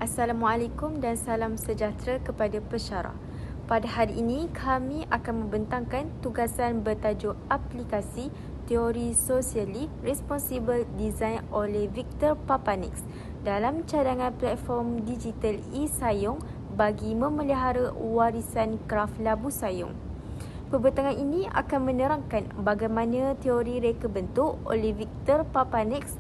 Assalamualaikum dan salam sejahtera kepada pesyarah. Pada hari ini, kami akan membentangkan tugasan bertajuk Aplikasi Teori Sosiali Responsible Design oleh Victor Papanix dalam cadangan platform digital e-Sayong bagi memelihara warisan kraf labu sayong. Pembentangan ini akan menerangkan bagaimana teori reka bentuk oleh Victor Papanix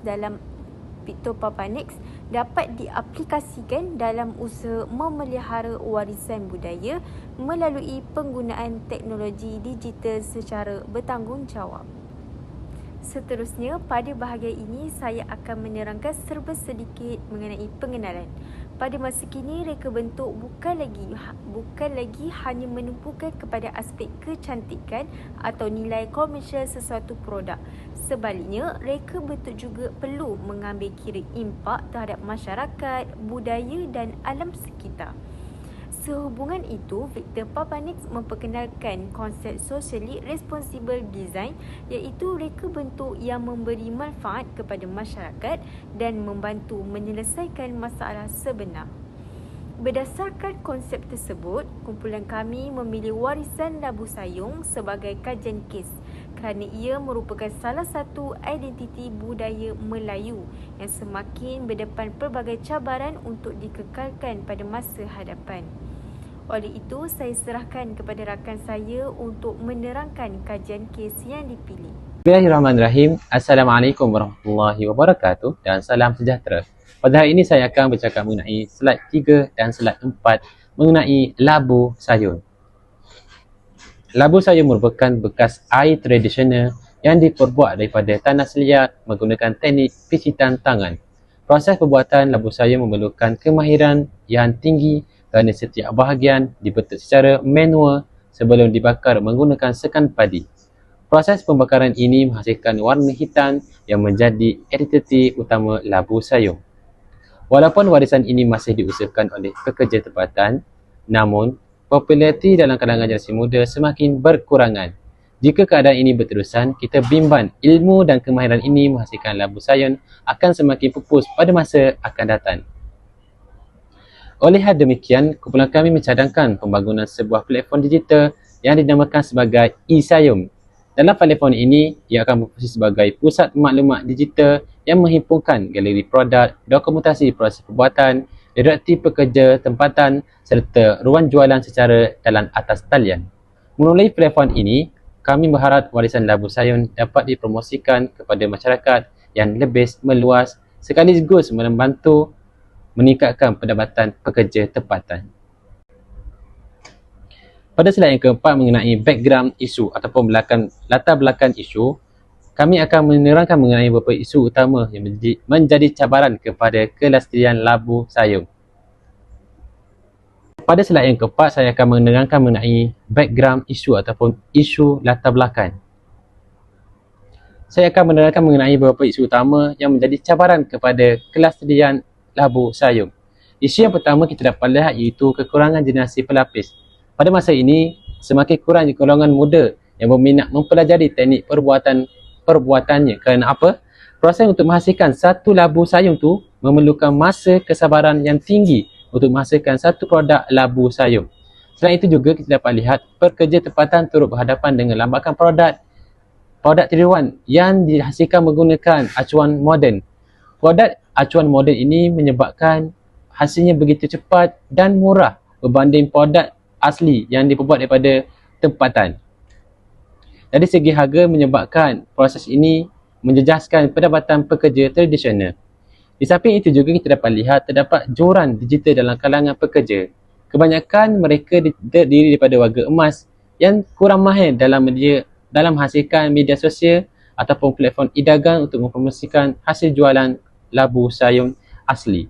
dapat diaplikasikan dalam usaha memelihara warisan budaya melalui penggunaan teknologi digital secara bertanggungjawab. Seterusnya, pada bahagian ini saya akan menerangkan serba sedikit mengenai pengenalan. Pada masa kini, reka bentuk bukan lagi hanya menumpukan kepada aspek kecantikan atau nilai komersial sesuatu produk. Sebaliknya, reka bentuk juga perlu mengambil kira impak terhadap masyarakat, budaya dan alam sekitar. Sehubungan itu, Victor Papanix memperkenalkan konsep socially responsible design, iaitu reka bentuk yang memberi manfaat kepada masyarakat dan membantu menyelesaikan masalah sebenar. Berdasarkan konsep tersebut, kumpulan kami memilih warisan labu sayong sebagai kajian kes kerana ia merupakan salah satu identiti budaya Melayu yang semakin berdepan pelbagai cabaran untuk dikekalkan pada masa hadapan. Oleh itu, saya serahkan kepada rakan saya untuk menerangkan kajian kes yang dipilih. Bismillahirrahmanirrahim. Assalamualaikum warahmatullahi wabarakatuh dan salam sejahtera. Pada hari ini saya akan bercakap mengenai slide 3 dan slide 4 mengenai labu sayur. Labu sayur merupakan bekas air tradisional yang diperbuat daripada tanah seliat menggunakan teknik picitan tangan. Proses pembuatan labu sayur memerlukan kemahiran yang tinggi kerana setiap bahagian dibentuk secara manual sebelum dibakar menggunakan sekan padi. Proses pembakaran ini menghasilkan warna hitam yang menjadi identiti utama labu sayur. Walaupun warisan ini masih diusahakan oleh pekerja tempatan, namun populariti dalam kalangan generasi muda semakin berkurangan. Jika keadaan ini berterusan, kita bimbang ilmu dan kemahiran ini menghasilkan labu sayur akan semakin pupus pada masa akan datang. Oleh hal demikian, kumpulan kami mencadangkan pembangunan sebuah platform digital yang dinamakan sebagai e-Sayong. Dalam platform ini, ia akan berfungsi sebagai pusat maklumat digital yang menghimpunkan galeri produk, dokumentasi proses perbuatan, direktif pekerja tempatan serta ruang jualan secara dalam atas talian. Melalui platform ini, kami berharap warisan labu sayur dapat dipromosikan kepada masyarakat yang lebih meluas sekaligus membantu meningkatkan pendapatan pekerja tempatan. Pada slide yang keempat mengenai background isu ataupun latar belakang isu, kami akan menerangkan mengenai beberapa isu utama yang menjadi cabaran kepada kelestarian labu sayur. Pada slide yang keempat, saya akan menerangkan mengenai background isu ataupun isu latar belakang. Saya akan menerangkan mengenai beberapa isu utama yang menjadi cabaran kepada kelestarian labu sayur. Isu yang pertama kita dapat lihat iaitu kekurangan generasi pelapis. Pada masa ini, semakin kurang golongan muda yang berminat mempelajari teknik perbuatannya. Kerana apa? Proses untuk menghasilkan satu labu sayur tu memerlukan masa kesabaran yang tinggi untuk menghasilkan satu produk labu sayur. Selain itu juga kita dapat lihat pekerja tempatan turut berhadapan dengan lambakan produk tiruan yang dihasilkan menggunakan acuan moden. Produk acuan moden ini menyebabkan hasilnya begitu cepat dan murah berbanding produk asli yang diperbuat daripada tempatan. Dari segi harga menyebabkan proses ini menjejaskan pendapatan pekerja tradisional. Di samping itu juga kita dapat lihat terdapat joran digital dalam kalangan pekerja. Kebanyakan mereka terdiri daripada warga emas yang kurang mahir dalam menghasilkan media sosial ataupun platform e-dagang untuk mempromosikan hasil jualan labu sayur asli.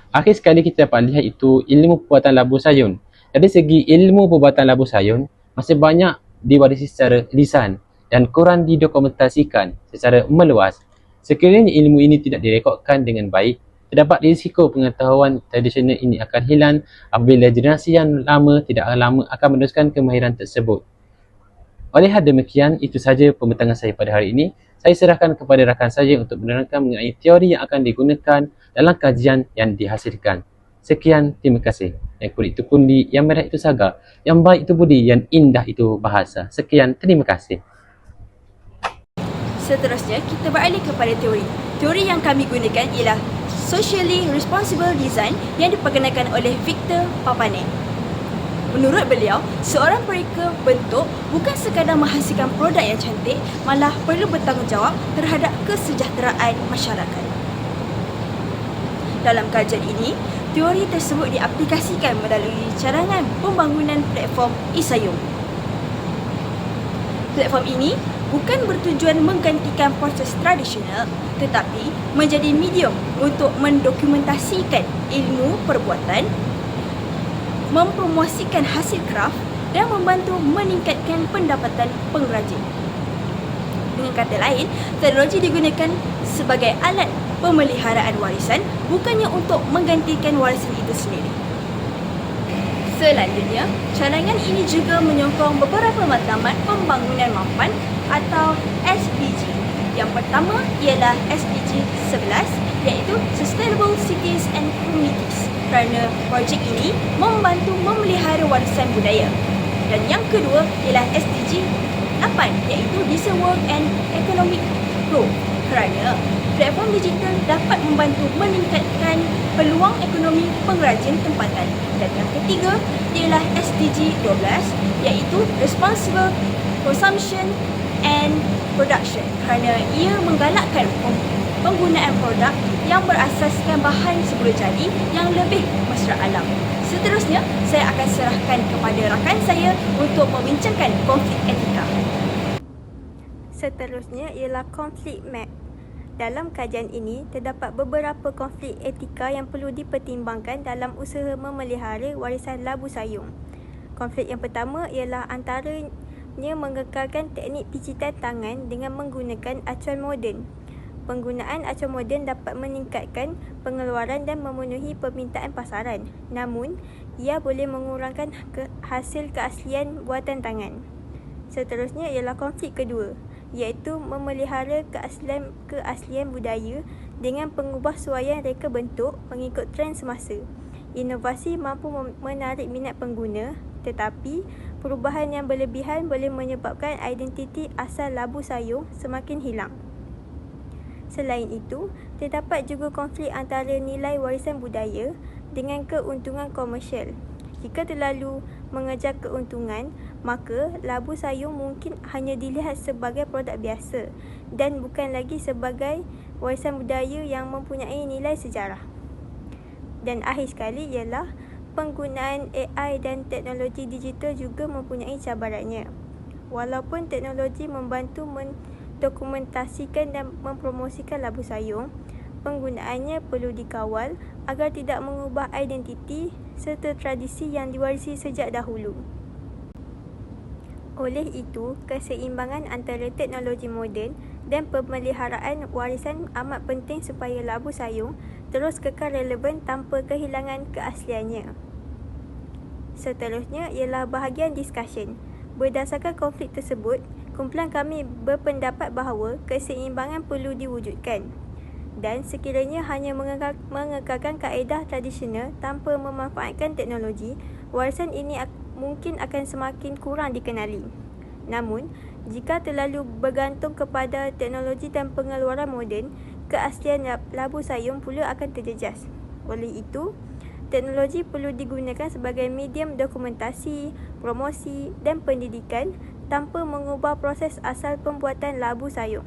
Akhir sekali kita dapat lihat itu ilmu pembuatan labu sayur. Dari segi ilmu pembuatan labu sayur masih banyak diwarisi secara lisan dan kurang didokumentasikan secara meluas. Sekiranya ilmu ini tidak direkodkan dengan baik, terdapat risiko pengetahuan tradisional ini akan hilang apabila generasi yang lama tidak lama akan meneruskan kemahiran tersebut. Oleh hal demikian, itu saja pembentangan saya pada hari ini. Saya serahkan kepada rakan saya untuk menerangkan mengenai teori yang akan digunakan dalam kajian yang dihasilkan. Sekian, terima kasih. Yang kulit itu kundi, yang merah itu saga, yang baik itu budi, yang indah itu bahasa. Sekian, terima kasih. Seterusnya, kita beralih kepada teori. Teori yang kami gunakan ialah Socially Responsible Design yang diperkenalkan oleh Victor Papanek. Menurut beliau, seorang pereka bentuk bukan sekadar menghasilkan produk yang cantik, malah perlu bertanggungjawab terhadap kesejahteraan masyarakat. Dalam kajian ini, teori tersebut diaplikasikan melalui cadangan pembangunan platform Isayung. Platform ini bukan bertujuan menggantikan proses tradisional, tetapi menjadi medium untuk mendokumentasikan ilmu perbuatan, mempromosikan hasil kraf dan membantu meningkatkan pendapatan pengrajin. Dengan kata lain, teknologi digunakan sebagai alat pemeliharaan warisan, bukannya untuk menggantikan warisan itu sendiri. Selanjutnya, cadangan ini juga menyokong beberapa matlamat pembangunan mampan atau SDG. Yang pertama ialah SDG 11, iaitu Sustainable Cities and Communities, kerana projek ini membantu memelihara warisan budaya. Dan yang kedua ialah SDG 8, iaitu Decent Work and Economic Growth, kerana platform digital dapat membantu meningkatkan peluang ekonomi pengrajin tempatan. Dan yang ketiga ialah SDG 12, iaitu Responsible Consumption and Production, kerana ia menggalakkan penggunaan produk yang berasaskan bahan semula jadi yang lebih mesra alam. Seterusnya, saya akan serahkan kepada rakan saya untuk membincangkan konflik etika. Seterusnya ialah konflik map. Dalam kajian ini, terdapat beberapa konflik etika yang perlu dipertimbangkan dalam usaha memelihara warisan labu sayung. Konflik yang pertama ialah antaranya mengekalkan teknik picitan tangan dengan menggunakan acuan moden. Penggunaan acuan moden dapat meningkatkan pengeluaran dan memenuhi permintaan pasaran. Namun, ia boleh mengurangkan hasil keaslian buatan tangan. Seterusnya ialah konflik kedua, iaitu memelihara keaslian budaya dengan pengubahsuaian reka bentuk mengikut trend semasa. Inovasi mampu menarik minat pengguna, tetapi perubahan yang berlebihan boleh menyebabkan identiti asal labu sayung semakin hilang. Selain itu, terdapat juga konflik antara nilai warisan budaya dengan keuntungan komersial. Jika terlalu mengejar keuntungan, maka labu sayung mungkin hanya dilihat sebagai produk biasa dan bukan lagi sebagai warisan budaya yang mempunyai nilai sejarah. Dan akhir sekali ialah penggunaan AI dan teknologi digital juga mempunyai cabarannya. Walaupun teknologi membantu mendokumentasikan dan mempromosikan labu sayung, penggunaannya perlu dikawal agar tidak mengubah identiti serta tradisi yang diwarisi sejak dahulu. Oleh itu, keseimbangan antara teknologi moden dan pemeliharaan warisan amat penting supaya labu sayung terus kekal relevan tanpa kehilangan keasliannya. Seterusnya ialah bahagian discussion. Berdasarkan konflik tersebut, kumpulan kami berpendapat bahawa keseimbangan perlu diwujudkan. Dan sekiranya hanya mengekalkan kaedah tradisional tanpa memanfaatkan teknologi, warisan ini mungkin akan semakin kurang dikenali. Namun, jika terlalu bergantung kepada teknologi dan pengeluaran moden, keaslian labu sayung pula akan terjejas. Oleh itu, teknologi perlu digunakan sebagai medium dokumentasi, promosi dan pendidikan tanpa mengubah proses asal pembuatan labu sayung.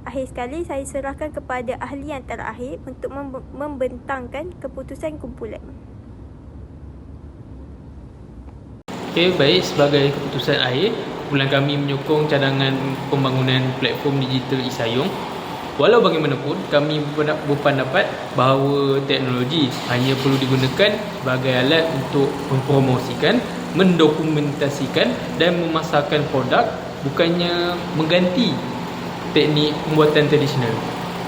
Akhir sekali, saya serahkan kepada ahli yang terakhir untuk membentangkan keputusan kumpulan. Okey, baik, sebagai keputusan akhir, kumpulan kami menyokong cadangan pembangunan platform digital Isayung. Walau bagaimanapun, kami berpendapat bahawa teknologi hanya perlu digunakan sebagai alat untuk mempromosikan, mendokumentasikan dan memasarkan produk, bukannya mengganti teknik pembuatan tradisional.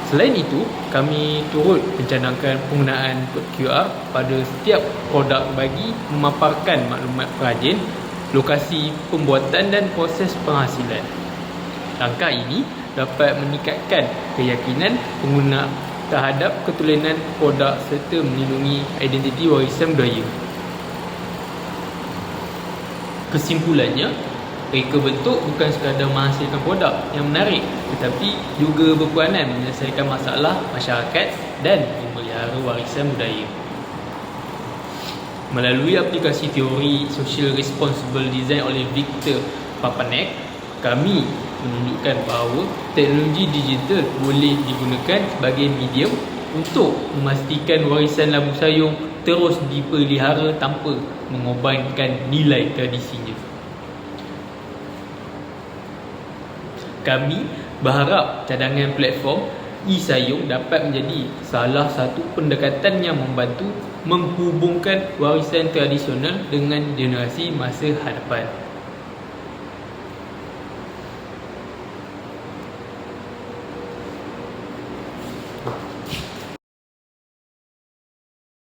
Selain itu, kami turut mencanangkan penggunaan kod QR pada setiap produk bagi memaparkan maklumat perajin lokasi pembuatan dan proses penghasilan. Langkah ini dapat meningkatkan keyakinan pengguna terhadap keturunan produk serta melindungi identiti warisan budaya. Kesimpulannya, reka bentuk bukan sekadar menghasilkan produk yang menarik, tetapi juga berperanan menyelesaikan masalah masyarakat dan memelihara warisan budaya. Melalui aplikasi teori Social Responsible Design oleh Victor Papanek, kami menunjukkan bahawa teknologi digital boleh digunakan sebagai medium untuk memastikan warisan labu sayung terus dipelihara tanpa mengorbankan nilai tradisinya. Kami berharap cadangan platform e-Sayong dapat menjadi salah satu pendekatan yang membantu menghubungkan warisan tradisional dengan generasi masa hadapan.